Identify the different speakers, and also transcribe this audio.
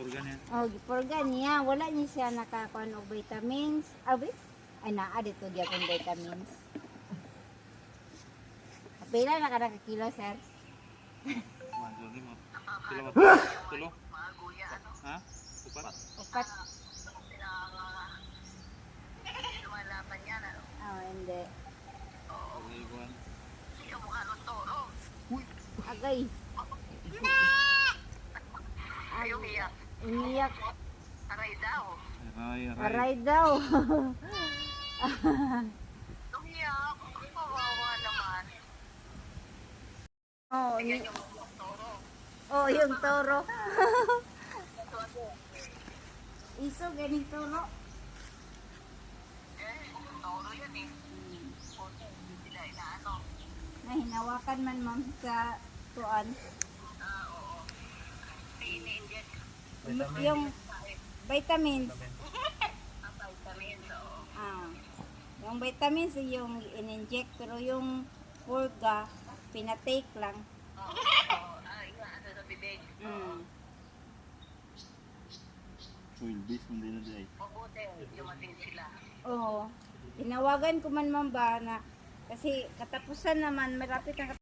Speaker 1: Purgan yan.
Speaker 2: Oh, gipurgan niya. Wala niya siya nakakuha ng vitamins. Abi? Ay, naa dito di akong vitamins. Pila na kada ka kilo, sir?
Speaker 1: Manso ni mo. Kilo ba? Tulo? Ha? Upat?
Speaker 2: Upat. Oh, hindi.
Speaker 1: Okay, buwan.
Speaker 2: Agay.
Speaker 3: Ayaw iyak.
Speaker 2: Umiyak.
Speaker 3: Aray daw.
Speaker 1: Aray, aray.
Speaker 2: Aray daw.
Speaker 3: Umiyak. Kawawa naman.
Speaker 2: Oh,
Speaker 3: Yan yung toro.
Speaker 2: oh, yung toro. Iso, ganing toro.
Speaker 3: Toro yan eh. Hindi sila inaano.
Speaker 2: Nahinawakan man ma'am sa tuan.
Speaker 3: Oo. Ini-inject.
Speaker 2: Yung vitamins.
Speaker 3: Ang vitamins, oo.
Speaker 2: Ah. Yung vitamins yung in-inject pero yung purga pinatake lang.
Speaker 3: Oo. Ay, ano sa bibig.
Speaker 2: Mm.
Speaker 1: Oil base mo din na di ay.
Speaker 3: Mabuti. Dumating sila.
Speaker 2: Oo. Tinawagan ko man ma'am ba na kasi katapusan naman, malapit ang